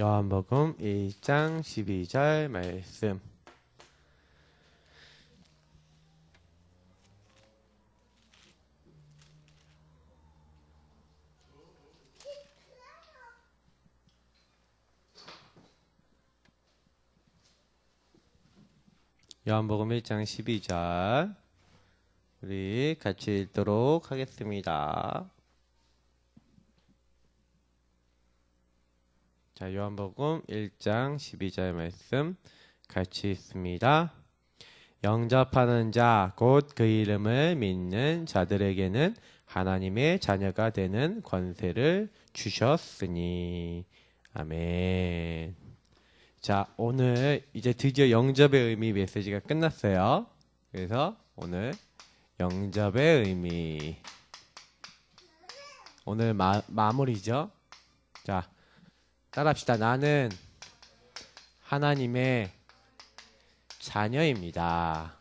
요한복음 1장 12절 말씀. 요한복음 1장 12절 우리 같이 읽도록 하겠습니다. 자, 요한복음 1장 12절 말씀 같이 읽습니다. 영접하는 자, 곧 그 이름을 믿는 자들에게는 하나님의 자녀가 되는 권세를 주셨으니. 아멘. 자, 오늘 이제 드디어 영접의 의미 메시지가 끝났어요. 그래서 오늘 영접의 의미 오늘 마무리죠. 자, 따라합시다. 나는 하나님의 자녀입니다.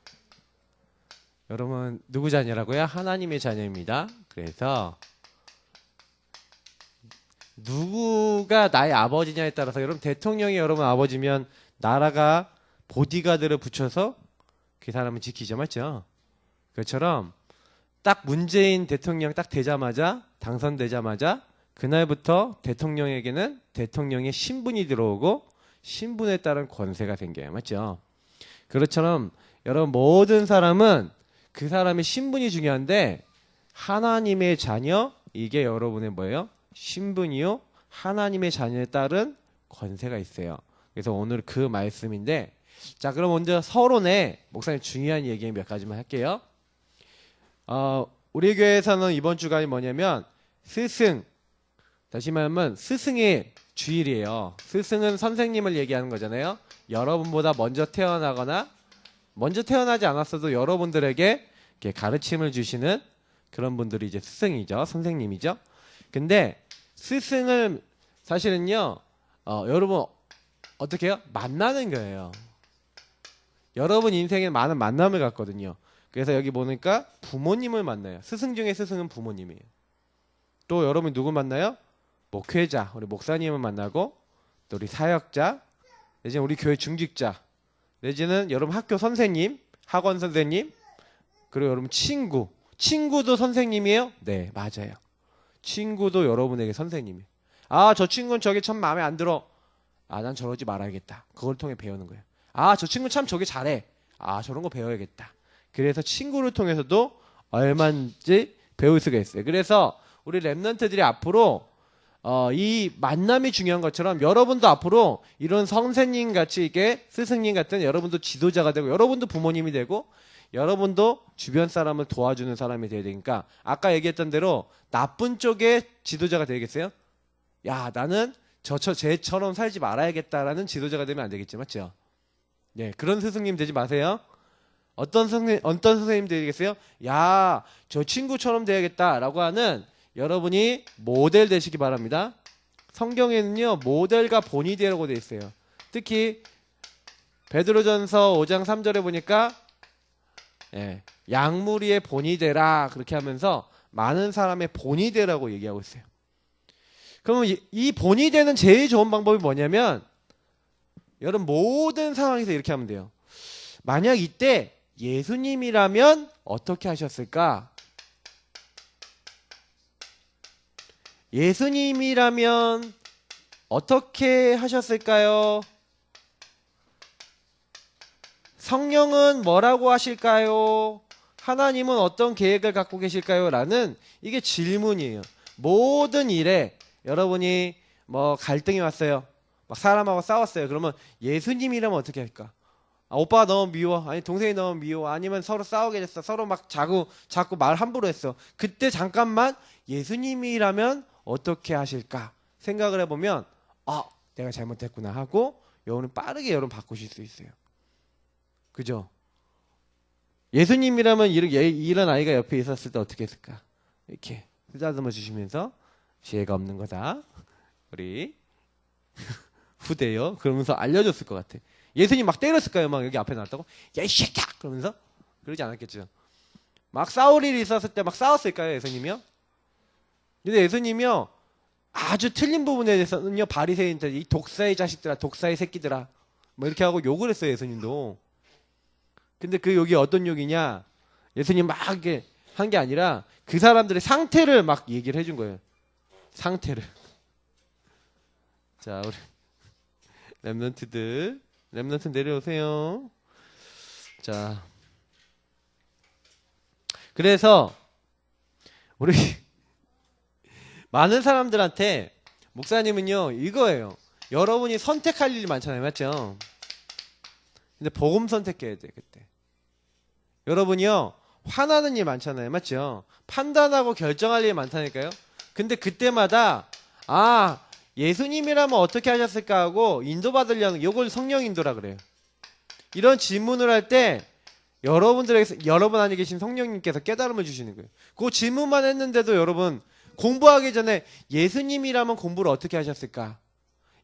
여러분 누구 자녀라고요? 하나님의 자녀입니다. 그래서 누구가 나의 아버지냐에 따라서 여러분 대통령이 여러분 아버지면 나라가 보디가드를 붙여서 그 사람을 지키죠. 맞죠? 그것처럼 딱 문재인 대통령 딱 되자마자 당선되자마자 그날부터 대통령에게는 대통령의 신분이 들어오고 신분에 따른 권세가 생겨요. 맞죠? 그렇처럼 여러분 모든 사람은 그 사람의 신분이 중요한데 하나님의 자녀 이게 여러분의 뭐예요? 신분이요 하나님의 자녀에 따른 권세가 있어요. 그래서 오늘 그 말씀인데 자 그럼 먼저 서론에 목사님 중요한 얘기 몇 가지만 할게요. 우리 교회에서는 이번 주간이 뭐냐면 스승 다시 말하면 스승의 주일이에요. 스승은 선생님을 얘기하는 거잖아요. 여러분보다 먼저 태어나거나 먼저 태어나지 않았어도 여러분들에게 이렇게 가르침을 주시는 그런 분들이 이제 스승이죠. 선생님이죠. 근데 스승을 사실은요 여러분 어떻게 해요? 만나는 거예요. 여러분 인생에 많은 만남을 갖거든요. 그래서 여기 보니까 부모님을 만나요. 스승 중에 스승은 부모님이에요. 또 여러분 누구 만나요? 목회자, 우리 목사님을 만나고 또 우리 사역자, 내지는 우리 교회 중직자, 내지는 여러분 학교 선생님, 학원 선생님, 그리고 여러분 친구도 선생님이에요? 네, 맞아요. 친구도 여러분에게 선생님이에요. 아, 저 친구는 저게 참 마음에 안 들어. 아, 난 저러지 말아야겠다. 그걸 통해 배우는 거예요. 아, 저 친구 참 저게 잘해. 아, 저런 거 배워야겠다. 그래서 친구를 통해서도 얼마든지 배울 수가 있어요. 그래서 우리 랩런트들이 앞으로 이 만남이 중요한 것처럼 여러분도 앞으로 이런 선생님 같이 이게 스승님 같은 여러분도 지도자가 되고 여러분도 부모님이 되고 여러분도 주변 사람을 도와주는 사람이 돼야 되니까 아까 얘기했던 대로 나쁜 쪽의 지도자가 되겠어요? 야 나는 쟤처럼 살지 말아야겠다라는 지도자가 되면 안 되겠지 맞죠? 네 그런 스승님 되지 마세요. 어떤 선생님 되겠어요? 야 저 친구처럼 돼야겠다라고 하는 여러분이 모델 되시기 바랍니다. 성경에는요 모델과 본이 되라고 되어 있어요. 특히 베드로전서 5장 3절에 보니까 양무리의 본이 되라 그렇게 하면서 많은 사람의 본이 되라고 얘기하고 있어요. 그러면 이 본이 되는 제일 좋은 방법이 뭐냐면 여러분 모든 상황에서 이렇게 하면 돼요. 만약 이때 예수님이라면 어떻게 하셨을까? 예수님이라면 어떻게 하셨을까요? 성령은 뭐라고 하실까요? 하나님은 어떤 계획을 갖고 계실까요? 라는 이게 질문이에요. 모든 일에 여러분이 뭐 갈등이 왔어요. 막 사람하고 싸웠어요. 그러면 예수님이라면 어떻게 할까? 아, 오빠가 너무 미워. 아니 동생이 너무 미워. 아니면 서로 싸우게 됐어. 서로 막 자꾸 말 함부로 했어. 그때 잠깐만 예수님이라면 어떻게 하실까 생각을 해보면 내가 잘못했구나 하고 여러분 빠르게 여러분 바꾸실 수 있어요. 그죠? 예수님이라면 이런 아이가 옆에 있었을 때 어떻게 했을까? 이렇게 쓰다듬어 주시면서 지혜가 없는 거다. 우리 후대요. 그러면서 알려줬을 것 같아. 예수님 막 때렸을까요? 막 여기 앞에 나왔다고? 야, 이 새끼야! 그러면서? 그러지 않았겠죠. 막 싸울 일이 있었을 때 막 싸웠을까요? 예수님이요? 근데 예수님이요. 아주 틀린 부분에 대해서는요, 바리새인들, 이 독사의 자식들아, 독사의 새끼들아, 뭐 이렇게 하고 욕을 했어요, 예수님도. 근데 그 욕이 어떤 욕이냐? 예수님 막 이렇게 한 게 아니라 그 사람들의 상태를 막 얘기를 해준 거예요. 상태를. 자, 우리 랩런트 내려오세요. 자, 그래서 우리 많은 사람들한테 목사님은요 이거예요. 여러분이 선택할 일이 많잖아요, 맞죠? 근데 복음 선택해야 돼 그때. 여러분이요 화나는 일 많잖아요, 맞죠? 판단하고 결정할 일이 많다니까요. 근데 그때마다 아 예수님이라면 어떻게 하셨을까 하고 인도받으려는 이걸 성령 인도라 그래요. 이런 질문을 할 때 여러분들에게 여러분 안에 계신 성령님께서 깨달음을 주시는 거예요. 그 질문만 했는데도 여러분 공부하기 전에 예수님이라면 공부를 어떻게 하셨을까?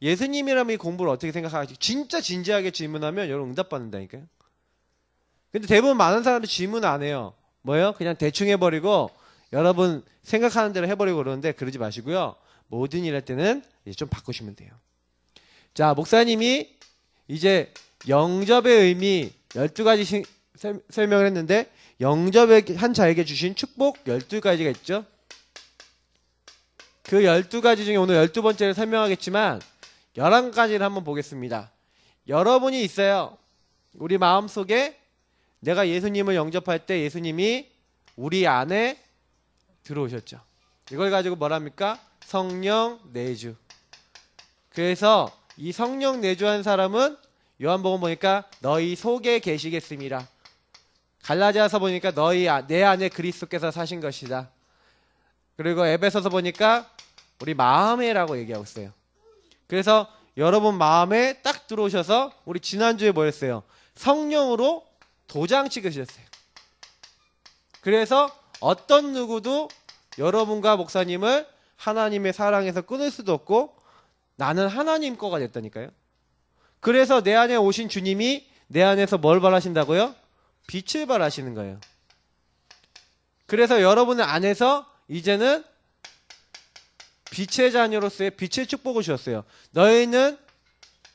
예수님이라면 이 공부를 어떻게 생각하실까? 진짜 진지하게 질문하면 여러분 응답받는다니까요. 근데 대부분 많은 사람들이 질문 안 해요. 뭐예요? 그냥 대충 해버리고 여러분 생각하는 대로 해버리고 그러는데 그러지 마시고요. 모든 일 할 때는 이제 좀 바꾸시면 돼요. 자, 목사님이 이제 영접의 의미 12가지 설명을 했는데 영접의 한 자에게 주신 축복 12가지가 있죠. 그 12가지 중에 오늘 12번째를 설명하겠지만 11가지를 한번 보겠습니다. 여러분이 있어요. 우리 마음속에 내가 예수님을 영접할 때 예수님이 우리 안에 들어오셨죠. 이걸 가지고 뭐랍니까? 성령 내주. 그래서 이 성령 내주한 사람은 요한복음 보니까 너희 속에 계시겠습니다. 갈라디아서 보니까 내 안에 그리스도께서 사신 것이다. 그리고 에베소서 보니까 우리 마음에라고 얘기하고 있어요. 그래서 여러분 마음에 딱 들어오셔서 우리 지난주에 뭐 했어요? 성령으로 도장 찍으셨어요. 그래서 어떤 누구도 여러분과 목사님을 하나님의 사랑에서 끊을 수도 없고 나는 하나님 거가 됐다니까요. 그래서 내 안에 오신 주님이 내 안에서 뭘 발하신다고요? 빛을 발하시는 거예요. 그래서 여러분 안에서 이제는 빛의 자녀로서의 빛의 축복을 주셨어요. 너희는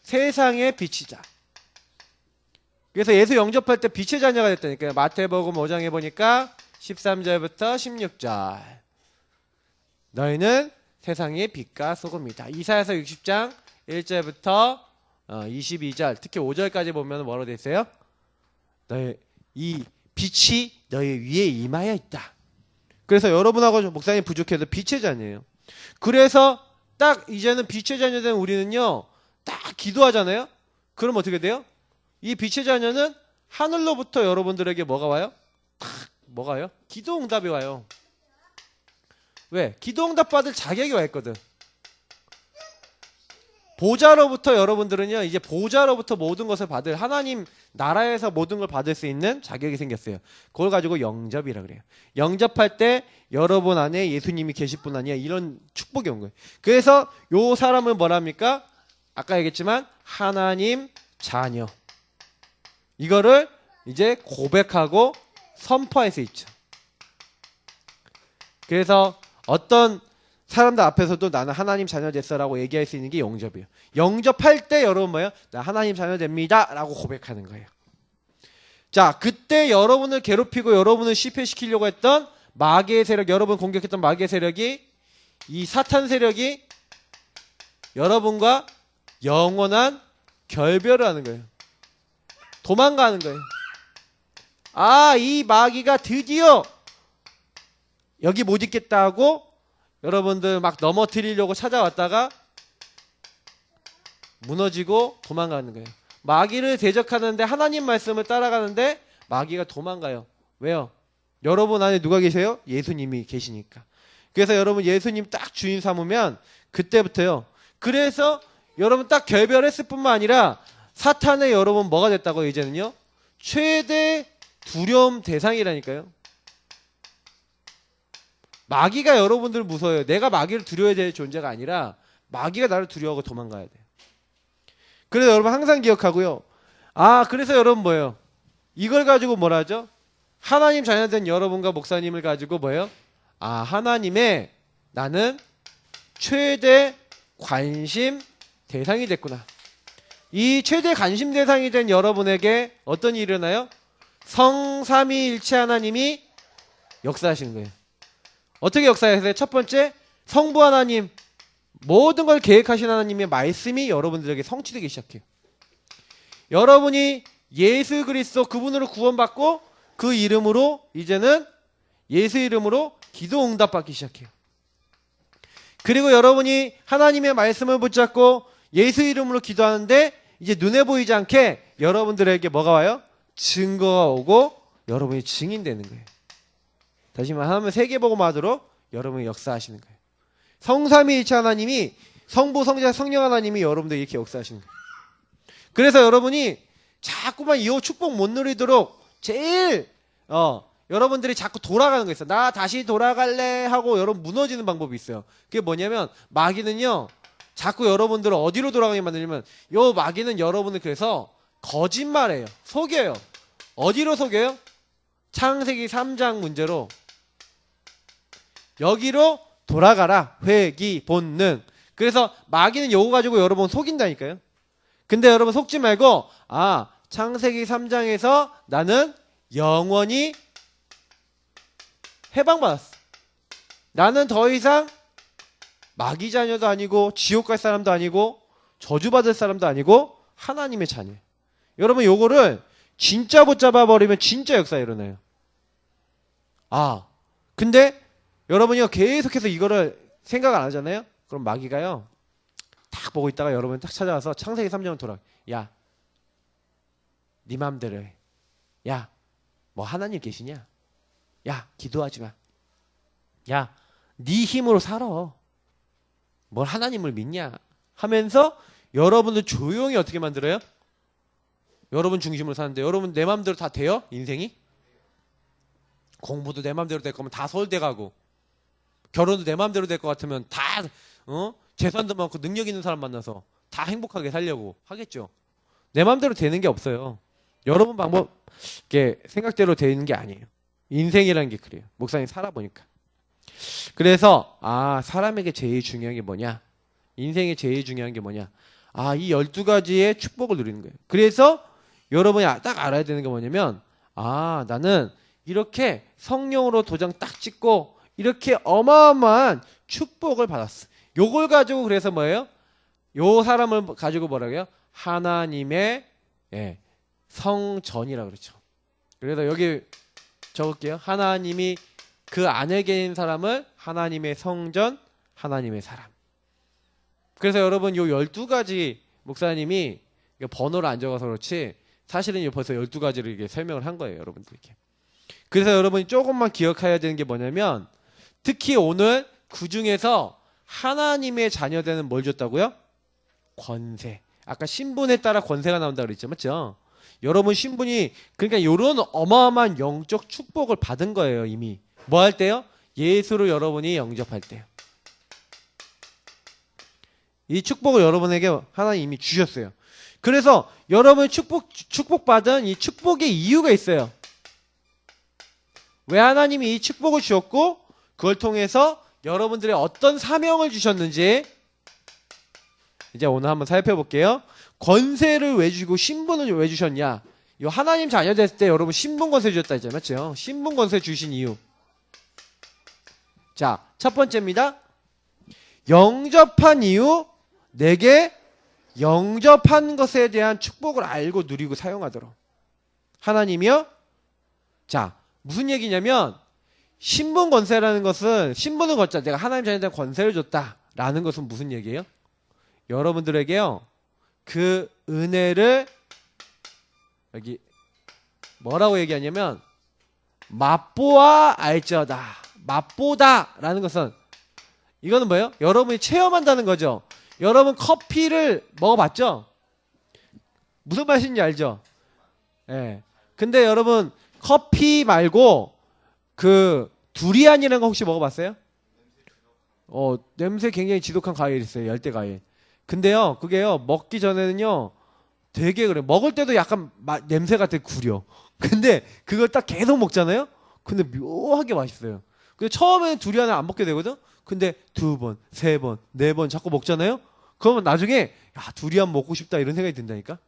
세상의 빛이자. 그래서 예수 영접할 때 빛의 자녀가 됐다니까요. 마태복음 5장에 보니까 13절부터 16절. 너희는 세상의 빛과 소금이다. 이사야서 60장 1절부터 22절 특히 5절까지 보면 뭐로 되어 있어요? 너희 이 빛이 너희 위에 임하여 있다. 그래서 여러분하고 목사님 부족해도 빛의 자녀예요. 그래서 딱 이제는 빛의 자녀 된 우리는요 딱 기도하잖아요. 그럼 어떻게 돼요? 이 빛의 자녀는 하늘로부터 여러분들에게 뭐가 와요? 뭐가 와요? 기도 응답이 와요. 왜? 기도 응답 받을 자격이 와 있거든. 보좌로부터 여러분들은요 이제 보좌로부터 모든 것을 받을 하나님 나라에서 모든 걸 받을 수 있는 자격이 생겼어요. 그걸 가지고 영접이라 그래요. 영접할 때 여러분 안에 예수님이 계실 뿐 아니야 이런 축복이 온 거예요. 그래서 요 사람은 뭐랍니까? 아까 얘기했지만 하나님 자녀. 이거를 이제 고백하고 선포할 수 있죠. 그래서 어떤 사람들 앞에서도 나는 하나님 자녀 됐어라고 얘기할 수 있는 게 영접이에요. 영접할 때 여러분 뭐예요? 나 하나님 자녀 됩니다 라고 고백하는 거예요. 자, 그때 여러분을 괴롭히고 여러분을 실패시키려고 했던 마귀의 세력, 여러분 공격했던 마귀의 세력이 이 사탄 세력이 여러분과 영원한 결별을 하는 거예요. 도망가는 거예요. 아, 이 마귀가 드디어 여기 못 있겠다 하고 여러분들 막 넘어뜨리려고 찾아왔다가 무너지고 도망가는 거예요. 마귀를 대적하는데 하나님 말씀을 따라가는데 마귀가 도망가요. 왜요? 여러분 안에 누가 계세요? 예수님이 계시니까. 그래서 여러분 예수님 딱 주인 삼으면 그때부터요. 그래서 여러분 딱 결별했을 뿐만 아니라 사탄의 여러분 뭐가 됐다고요? 이제는요. 최대 두려움 대상이라니까요. 마귀가 여러분들 무서워요. 내가 마귀를 두려워야 될 존재가 아니라 마귀가 나를 두려워하고 도망가야 돼요. 그래서 여러분 항상 기억하고요. 아, 그래서 여러분 뭐예요? 이걸 가지고 뭐라 하죠? 하나님 자녀된 여러분과 목사님을 가지고 뭐예요? 아, 하나님의 나는 최대 관심 대상이 됐구나. 이 최대 관심 대상이 된 여러분에게 어떤 일이 일어나요? 성삼위일체 하나님이 역사하시는 거예요. 어떻게 역사하세요? 첫 번째, 성부 하나님, 모든 걸 계획하신 하나님의 말씀이 여러분들에게 성취되기 시작해요. 여러분이 예수 그리스도 그분으로 구원받고 그 이름으로 이제는 예수 이름으로 기도 응답받기 시작해요. 그리고 여러분이 하나님의 말씀을 붙잡고 예수 이름으로 기도하는데 이제 눈에 보이지 않게 여러분들에게 뭐가 와요? 증거가 오고 여러분이 증인되는 거예요. 다시 말하면 하나님은 세계복음화하도록 여러분이 역사하시는 거예요. 성삼위일체 하나님이 성부, 성자, 성령 하나님이 여러분들 이렇게 역사하시는 거예요. 그래서 여러분이 자꾸만 이 축복 못 누리도록 제일 여러분들이 자꾸 돌아가는 거 있어요. 나 다시 돌아갈래 하고 여러분 무너지는 방법이 있어요. 그게 뭐냐면 마귀는요. 자꾸 여러분들을 어디로 돌아가게 만들냐면 요 마귀는 여러분을 그래서 거짓말해요. 속여요. 어디로 속여요? 창세기 3장 문제로 여기로 돌아가라. 회귀, 본능. 그래서 마귀는 요거 가지고 여러분 속인다니까요. 근데 여러분 속지 말고 창세기 3장에서 나는 영원히 해방받았어. 나는 더 이상 마귀 자녀도 아니고 지옥 갈 사람도 아니고 저주받을 사람도 아니고 하나님의 자녀. 여러분 요거를 진짜 붙잡아 버리면 진짜 역사가 일어나요. 근데 여러분이요 계속해서 이거를 생각 안 하잖아요. 그럼 마귀가요 딱 보고 있다가 여러분 딱 찾아와서 창세기 3장을 돌아. 야, 네 맘대로 해. 야, 뭐 하나님 계시냐? 야, 기도하지 마. 야, 네 힘으로 살아. 뭘 하나님을 믿냐? 하면서 여러분들 조용히 어떻게 만들어요? 여러분 중심으로 사는데 여러분 내 맘대로 다 돼요? 인생이? 공부도 내 맘대로 될 거면 다 서울대 가고 결혼도 내 맘대로 될 것 같으면 다 재산도 많고 능력 있는 사람 만나서 다 행복하게 살려고 하겠죠. 내 맘대로 되는 게 없어요. 여러분 방법 생각대로 되는 게 아니에요. 인생이라는 게 그래요. 목사님 살아보니까. 그래서 사람에게 제일 중요한 게 뭐냐? 인생에 제일 중요한 게 뭐냐? 이 12가지의 축복을 누리는 거예요. 그래서 여러분이 딱 알아야 되는 게 뭐냐면 나는 이렇게 성령으로 도장 딱 찍고 이렇게 어마어마한 축복을 받았어. 요걸 가지고 그래서 뭐예요? 요 사람을 가지고 뭐라고요? 하나님의 성전이라 그러죠. 그래서 여기 적을게요. 하나님이 그 안에 계신 사람을 하나님의 성전, 하나님의 사람. 그래서 여러분 요 12가지 목사님이 번호를 안 적어서 그렇지 사실은 벌써 12가지를 이게 설명을 한 거예요. 여러분들에게. 그래서 여러분이 조금만 기억해야 되는 게 뭐냐면 특히 오늘 그 중에서 하나님의 자녀되는 뭘 줬다고요? 권세. 아까 신분에 따라 권세가 나온다고 그랬죠. 맞죠? 여러분 신분이 그러니까 이런 어마어마한 영적 축복을 받은 거예요. 이미. 뭐 할 때요? 예수를 여러분이 영접할 때요. 이 축복을 여러분에게 하나님 이미 주셨어요. 그래서 여러분이 축복받은 이 축복의 이유가 있어요. 왜 하나님이 이 축복을 주셨고 그걸 통해서 여러분들의 어떤 사명을 주셨는지 이제 오늘 한번 살펴볼게요. 권세를 왜 주고 신분을 왜 주셨냐? 이 하나님 자녀 됐을 때 여러분 신분 권세 주셨다 했잖아요. 맞죠? 신분 권세 주신 이유. 자, 첫 번째입니다. 영접한 이유, 내게 영접한 것에 대한 축복을 알고 누리고 사용하도록. 하나님이요? 자, 무슨 얘기냐면 신분 권세라는 것은 신분을 걷자. 내가 하나님 자녀에 대한 권세를 줬다라는 것은 무슨 얘기예요? 여러분들에게요. 그 은혜를 여기 뭐라고 얘기하냐면 맛보아 알지어다. 맛보다라는 것은 이거는 뭐예요? 여러분이 체험한다는 거죠. 여러분 커피를 먹어봤죠? 무슨 맛인지 알죠? 예. 근데 여러분 커피 말고 그 두리안이라는 거 혹시 먹어봤어요? 냄새 굉장히 지독한 과일 있어요. 열대 과일. 근데요, 그게요 먹기 전에는요 되게 그래. 먹을 때도 약간 냄새가 되게 구려. 근데 그걸 딱 계속 먹잖아요. 근데 묘하게 맛있어요. 근데 처음에는 두리안을 안 먹게 되거든. 근데 2번, 3번, 4번 자꾸 먹잖아요? 그러면 나중에 야, 두리안 먹고 싶다 이런 생각이 든다니까?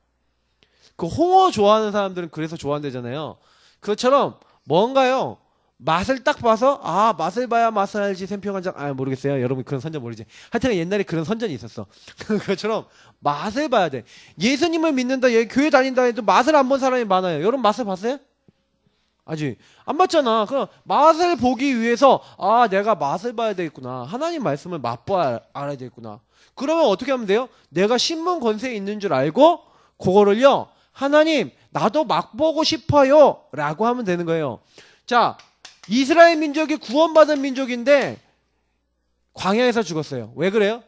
그 홍어 좋아하는 사람들은 그래서 좋아한대잖아요. 그것처럼 뭔가요? 맛을 딱 봐서 아 맛을 봐야 맛을 알지 샘표 간장 아 모르겠어요. 여러분 그런 선전 모르지. 하여튼 옛날에 그런 선전이 있었어. 그것처럼 맛을 봐야 돼. 예수님을 믿는다, 교회 다닌다 해도 맛을 안 본 사람이 많아요. 여러분 맛을 봤어요? 아직 안 봤잖아. 그럼 맛을 보기 위해서 아 내가 맛을 봐야 되겠구나. 하나님 말씀을 맛봐 알아야 되겠구나. 그러면 어떻게 하면 돼요? 내가 신문 권세에 있는 줄 알고 그거를요. 하나님 나도 맛보고 싶어요 라고 하면 되는 거예요. 자, 이스라엘 민족이 구원받은 민족인데 광야에서 죽었어요. 왜 그래요?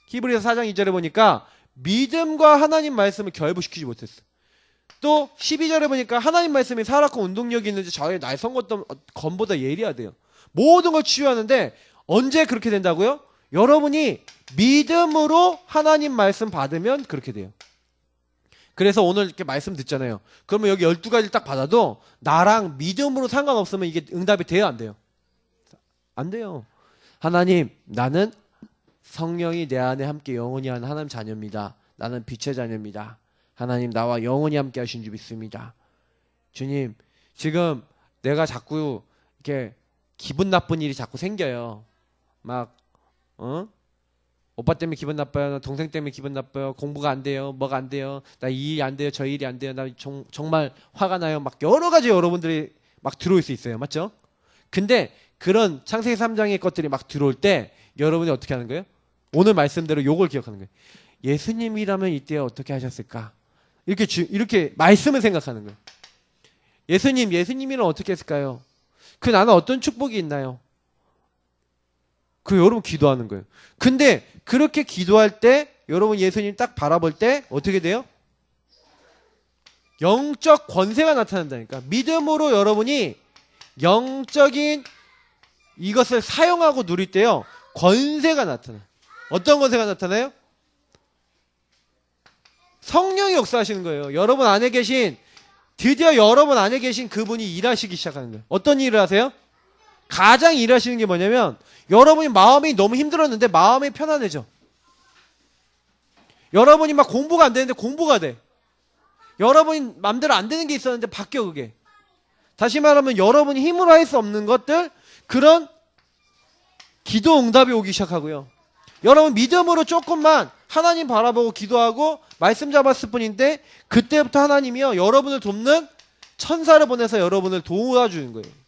히브리서 4장 2절에 보니까 믿음과 하나님 말씀을 결부시키지 못했어. 또 12절에 보니까 하나님 말씀이 살았고 운동력이 있는지 저의 날 선것던 검보다 예리하대요. 모든 걸 치유하는데 언제 그렇게 된다고요? 여러분이 믿음으로 하나님 말씀 받으면 그렇게 돼요. 그래서 오늘 이렇게 말씀 듣잖아요. 그러면 여기 12가지를 딱 받아도 나랑 믿음으로 상관없으면 이게 응답이 돼요, 안 돼요? 안 돼요. 하나님, 나는 성령이 내 안에 함께 영원히 하는 하나님 자녀입니다. 나는 빛의 자녀입니다. 하나님, 나와 영원히 함께 하신 줄 믿습니다. 주님, 지금 내가 자꾸 이렇게 기분 나쁜 일이 자꾸 생겨요. 막, 오빠 때문에 기분 나빠요. 동생 때문에 기분 나빠요. 공부가 안 돼요. 뭐가 안 돼요. 나 이 일이 안 돼요. 저 일이 안 돼요. 나 정말 화가 나요. 막 여러 가지 여러분들이 막 들어올 수 있어요. 맞죠? 근데 그런 창세기 3장의 것들이 막 들어올 때 여러분이 어떻게 하는 거예요? 오늘 말씀대로 요걸 기억하는 거예요. 예수님이라면 이때 어떻게 하셨을까? 이렇게 말씀을 생각하는 거예요. 예수님이라면 어떻게 했을까요? 그 나는 어떤 축복이 있나요? 그 여러분 기도하는 거예요. 근데 그렇게 기도할 때 여러분 예수님 딱 바라볼 때 어떻게 돼요? 영적 권세가 나타난다니까. 믿음으로 여러분이 영적인 이것을 사용하고 누릴 때요. 권세가 나타나요. 어떤 권세가 나타나요? 성령이 역사하시는 거예요. 드디어 여러분 안에 계신 그분이 일하시기 시작하는 거예요. 어떤 일을 하세요? 가장 일하시는 게 뭐냐면 여러분이 마음이 너무 힘들었는데 마음이 편안해져. 여러분이 막 공부가 안 되는데 공부가 돼. 여러분이 마음대로 안 되는 게 있었는데 바뀌어 그게. 다시 말하면 여러분이 힘으로 할 수 없는 것들 그런 기도 응답이 오기 시작하고요. 여러분 믿음으로 조금만 하나님 바라보고 기도하고 말씀 잡았을 뿐인데 그때부터 하나님이요 여러분을 돕는 천사를 보내서 여러분을 도와주는 거예요.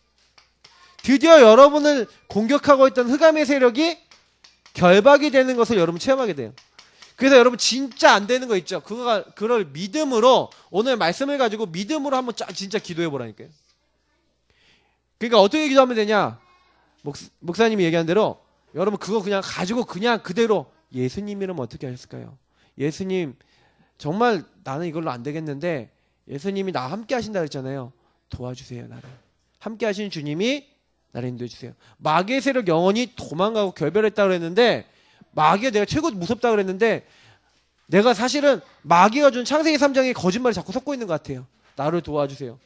드디어 여러분을 공격하고 있던 흑암의 세력이 결박이 되는 것을 여러분 체험하게 돼요. 그래서 여러분 진짜 안 되는 거 있죠. 그걸 믿음으로 오늘 말씀을 가지고 믿음으로 한번 진짜 기도해 보라니까요. 그러니까 어떻게 기도하면 되냐? 목사님이 얘기한 대로 여러분 그거 그냥 가지고 그냥 그대로 예수님이라면 어떻게 하셨을까요? 예수님 정말 나는 이걸로 안 되겠는데 예수님이 나와 함께 하신다 그랬잖아요. 도와주세요 나를. 함께 하신 주님이 나를 인도해 주세요. 마귀의 세력 영원히 도망가고 결별했다 그랬는데 마귀가 내가 최고 무섭다 그랬는데 내가 사실은 마귀가 준 창세기 3장에 거짓말을 자꾸 섞고 있는 것 같아요. 나를 도와주세요.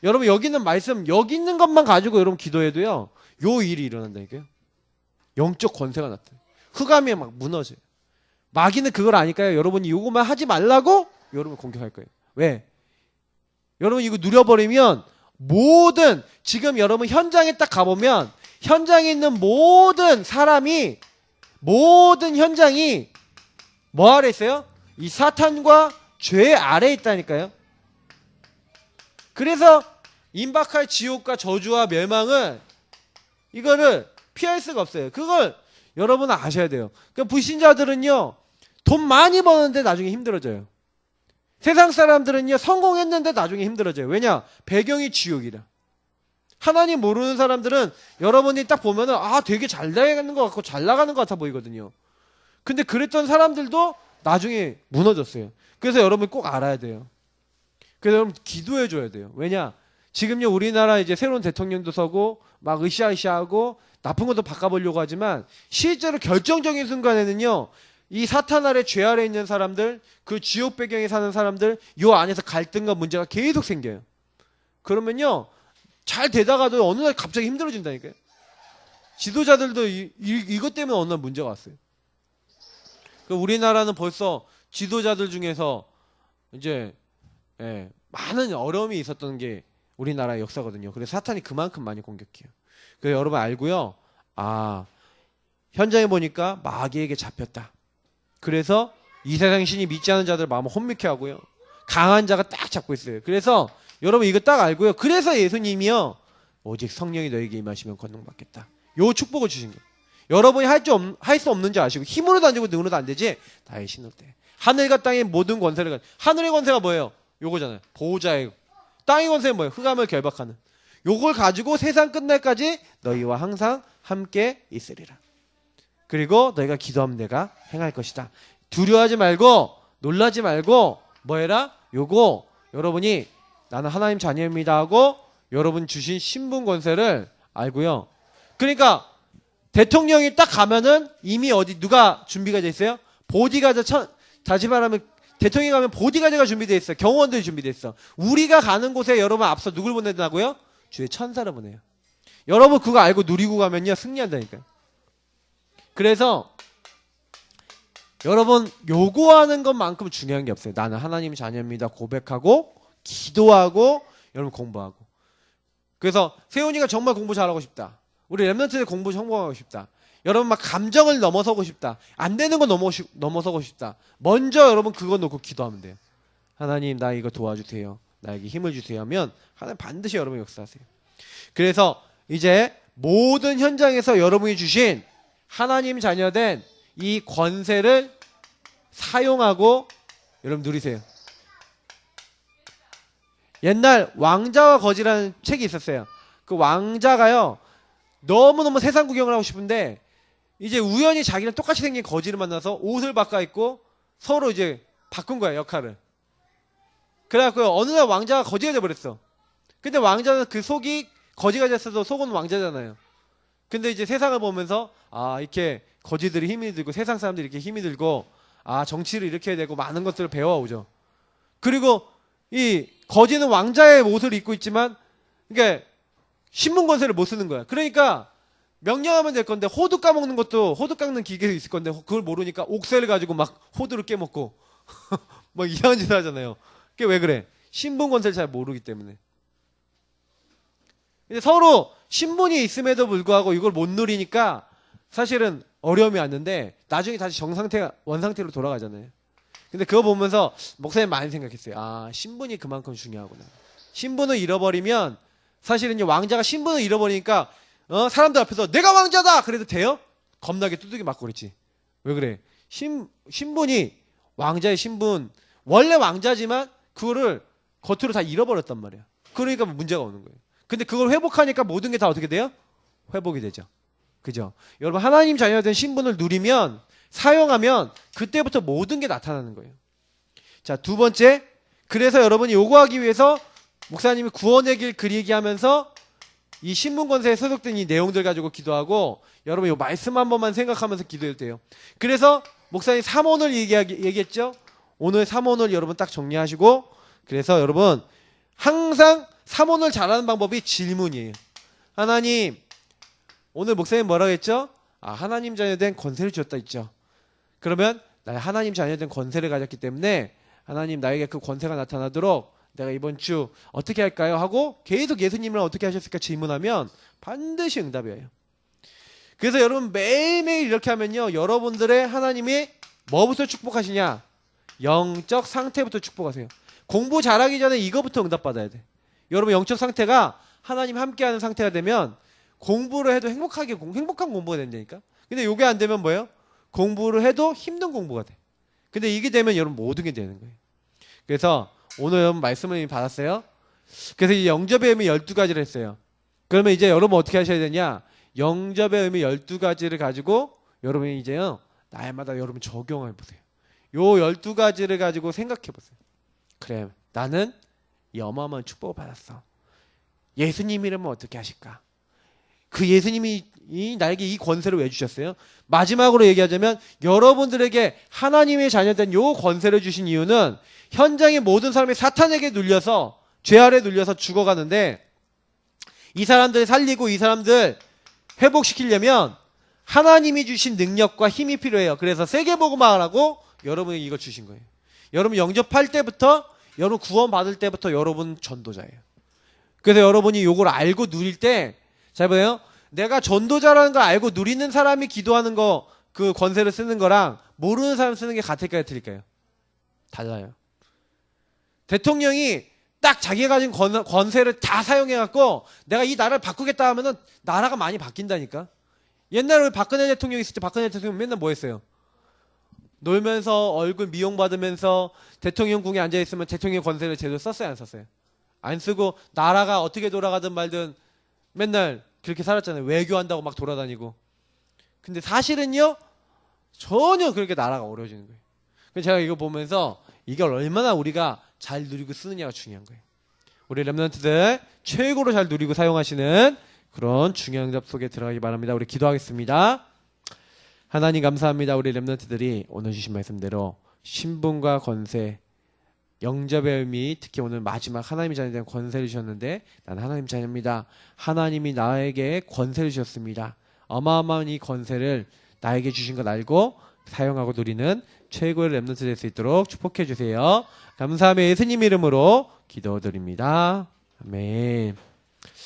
여러분 여기 있는 말씀 여기 있는 것만 가지고 여러분 기도해도요. 요 일이 일어난다니까요. 영적 권세가 나타나요. 흑암이 막 무너져요. 마귀는 그걸 아니까요. 여러분이 요것만 하지 말라고 여러분 공격할 거예요. 왜? 여러분 이거 누려버리면 지금 여러분 현장에 딱 가보면 현장에 있는 모든 현장이 뭐 아래 있어요? 이 사탄과 죄 아래에 있다니까요. 그래서 임박할 지옥과 저주와 멸망을 이거를 피할 수가 없어요. 그걸 여러분은 아셔야 돼요. 그러니까 불신자들은요 돈 많이 버는데 나중에 힘들어져요. 세상 사람들은요 성공했는데 나중에 힘들어져요. 왜냐? 배경이 지옥이라. 하나님 모르는 사람들은 여러분이 딱 보면은 되게 잘 나가는 것 같고 잘 나가는 것 같아 보이거든요. 근데 그랬던 사람들도 나중에 무너졌어요. 그래서 여러분 꼭 알아야 돼요. 그래서 여러분 기도해 줘야 돼요. 왜냐? 지금요 우리나라 이제 새로운 대통령도 서고 막 으쌰으쌰하고 나쁜 것도 바꿔보려고 하지만 실제로 결정적인 순간에는요 이 사탄 아래 죄 아래 있는 사람들 그 지옥 배경에 사는 사람들 요 안에서 갈등과 문제가 계속 생겨요. 그러면요 잘 되다가도 어느 날 갑자기 힘들어진다니까요. 지도자들도 이것 때문에 어느 날 문제가 왔어요. 우리나라는 벌써 지도자들 중에서 이제 많은 어려움이 있었던 게 우리나라의 역사거든요. 그래서 사탄이 그만큼 많이 공격해요. 그래서 여러분 알고요. 현장에 보니까 마귀에게 잡혔다. 그래서 이 세상 신이 믿지 않은 자들 마음을 혼미케 하고요. 강한 자가 딱 잡고 있어요. 그래서 여러분 이거 딱 알고요. 그래서 예수님이요. 오직 성령이 너에게 임하시면 권능받겠다. 요 축복을 주신 거예요. 여러분이 할 수 없는지 아시고 힘으로도 안 되고 능으로도 안 되지. 나의 신을 때. 하늘과 땅의 모든 권세를 하늘의 권세가 뭐예요? 요거잖아요. 보호자의. 땅의 권세는 뭐예요? 흑암을 결박하는. 요걸 가지고 세상 끝날까지 너희와 항상 함께 있으리라. 그리고 너희가 기도하면 내가 행할 것이다. 두려워하지 말고 놀라지 말고 뭐 해라? 요거 여러분이 나는 하나님 자녀입니다 하고 여러분 주신 신분 권세를 알고요. 그러니까 대통령이 딱 가면은 이미 어디 누가 준비가 돼 있어요? 보디가드 다시 말하면 대통령이 가면 보디가드가 준비돼 있어. 경호원들이 준비돼 있어. 우리가 가는 곳에 여러분 앞서 누굴 보낸다고요? 주의 천사를 보내요. 여러분 그거 알고 누리고 가면요 승리한다니까요. 그래서 여러분 요구하는 것만큼 중요한 게 없어요. 나는 하나님 자녀입니다. 고백하고 기도하고 여러분 공부하고. 그래서 세훈이가 정말 공부 잘하고 싶다. 우리 랩런트들 공부 성공하고 싶다. 여러분 막 감정을 넘어서고 싶다. 안 되는 거 넘어서고 싶다. 먼저 여러분 그거 놓고 기도하면 돼요. 하나님 나 이거 도와주세요. 나에게 힘을 주세요 하면 하나님 반드시 여러분 역사하세요. 그래서 이제 모든 현장에서 여러분이 주신 하나님 자녀된 이 권세를 사용하고 여러분 누리세요. 옛날 왕자와 거지라는 책이 있었어요. 그 왕자가요 너무너무 세상 구경을 하고 싶은데 이제 우연히 자기랑 똑같이 생긴 거지를 만나서 옷을 바꿔 입고 서로 이제 바꾼 거야 역할을. 그래갖고 어느 날 왕자가 거지가 돼버렸어. 근데 왕자는 그 속이 거지가 됐어도 속은 왕자잖아요. 근데 이제 세상을 보면서 이렇게 거지들이 힘이 들고 세상 사람들이 이렇게 힘이 들고 정치를 이렇게 해야 되고 많은 것들을 배워오죠. 그리고 이 거지는 왕자의 옷을 입고 있지만 그러니까 신분 권세를 못 쓰는 거야. 그러니까 명령하면 될 건데 호두 까먹는 것도 호두 깎는 기계가 있을 건데 그걸 모르니까 옥새를 가지고 막 호두를 깨먹고 막 이상한 짓을 하잖아요. 그게 왜 그래? 신분 권세를 잘 모르기 때문에. 근데 서로 신분이 있음에도 불구하고 이걸 못 누리니까 사실은 어려움이 왔는데 나중에 다시 원상태로 돌아가잖아요. 근데 그거 보면서 목사님 많이 생각했어요. 신분이 그만큼 중요하구나. 신분을 잃어버리면 사실은 이제 왕자가 신분을 잃어버리니까 사람들 앞에서 내가 왕자다! 그래도 돼요? 겁나게 두들겨 맞고 그랬지. 왜 그래? 신분이 왕자의 신분 원래 왕자지만 그거를 겉으로 다 잃어버렸단 말이야. 그러니까 문제가 오는 거예요. 근데 그걸 회복하니까 모든 게 다 어떻게 돼요? 회복이 되죠. 그죠? 여러분 하나님 자녀된 신분을 누리면 사용하면 그때부터 모든 게 나타나는 거예요. 자, 두 번째. 그래서 여러분이 요구하기 위해서 목사님이 구원의 길 그리기 하면서 이 신분 권세에 소속된 이 내용들 가지고 기도하고 여러분 이 말씀 한 번만 생각하면서 기도해도 돼요. 그래서 목사님 3원을 얘기했죠. 오늘 3원을 여러분 딱 정리하시고 그래서 여러분 항상 3원을 잘하는 방법이 질문이에요. 하나님 오늘 목사님 뭐라고 했죠? 하나님 자녀된 권세를 주었다 했죠. 그러면 나 하나님 자녀된 권세를 가졌기 때문에 하나님 나에게 그 권세가 나타나도록 내가 이번 주 어떻게 할까요? 하고 계속 예수님을 어떻게 하셨을까 질문하면 반드시 응답이 와요. 그래서 여러분 매일매일 이렇게 하면요 여러분들의 하나님이 뭐부터 축복하시냐? 영적 상태부터 축복하세요. 공부 잘하기 전에 이거부터 응답받아야 돼. 여러분 영적 상태가 하나님 함께하는 상태가 되면 공부를 해도 행복한 공부가 된다니까. 근데 이게 안 되면 뭐예요? 공부를 해도 힘든 공부가 돼. 근데 이게 되면 여러분 모든 게 되는 거예요. 그래서 오늘 여러분 말씀을 이미 받았어요. 그래서 이 영접의 의미 12가지를 했어요. 그러면 이제 여러분 어떻게 하셔야 되냐? 영접의 의미 12가지를 가지고 여러분이 이제요 날마다 여러분 적용해 보세요. 요 12가지를 가지고 생각해 보세요. 그래 나는 이 어마어마한 축복을 받았어. 예수님이라면 어떻게 하실까? 그 예수님이 나에게 이 권세를 왜 주셨어요? 마지막으로 얘기하자면 여러분들에게 하나님의 자녀된 요 권세를 주신 이유는 현장의 모든 사람이 사탄에게 눌려서 죄 아래 눌려서 죽어가는데 이 사람들 살리고 이 사람들 회복시키려면 하나님이 주신 능력과 힘이 필요해요. 그래서 세계복음화라고 여러분이 이걸 주신 거예요. 여러분 영접할 때부터, 여러분 구원 받을 때부터 여러분 전도자예요. 그래서 여러분이 이걸 알고 누릴 때, 잘 보세요. 내가 전도자라는 걸 알고 누리는 사람이 기도하는 거, 그 권세를 쓰는 거랑 모르는 사람 쓰는 게 같을까요, 틀릴까요? 달라요. 대통령이 딱 자기가 가진 권세를 다 사용해갖고 내가 이 나라를 바꾸겠다 하면은 나라가 많이 바뀐다니까. 옛날에 박근혜 대통령 있을 때 박근혜 대통령 맨날 뭐 했어요? 놀면서 얼굴 미용받으면서 대통령궁에 앉아있으면 대통령 권세를 제대로 썼어요, 안 썼어요? 안 쓰고 나라가 어떻게 돌아가든 말든 맨날 그렇게 살았잖아요. 외교한다고 막 돌아다니고. 근데 사실은요, 전혀 그렇게 나라가 어려워지는 거예요. 그래서 제가 이거 보면서 이걸 얼마나 우리가 잘 누리고 쓰느냐가 중요한 거예요. 우리 렘넌트들 최고로 잘 누리고 사용하시는 그런 중요한 잡 속에 들어가기 바랍니다. 우리 기도하겠습니다. 하나님 감사합니다. 우리 렘넌트들이 오늘 주신 말씀대로 신분과 권세, 영접의 의미, 특히 오늘 마지막 하나님의 자녀에 대한 권세를 주셨는데, 난 하나님 자녀입니다. 하나님이 나에게 권세를 주셨습니다. 어마어마한 이 권세를 나에게 주신 것 알고 사용하고 누리는 최고의 렘넌트 될 수 있도록 축복해 주세요. 감사하며 예수님 이름으로 기도드립니다. 아멘.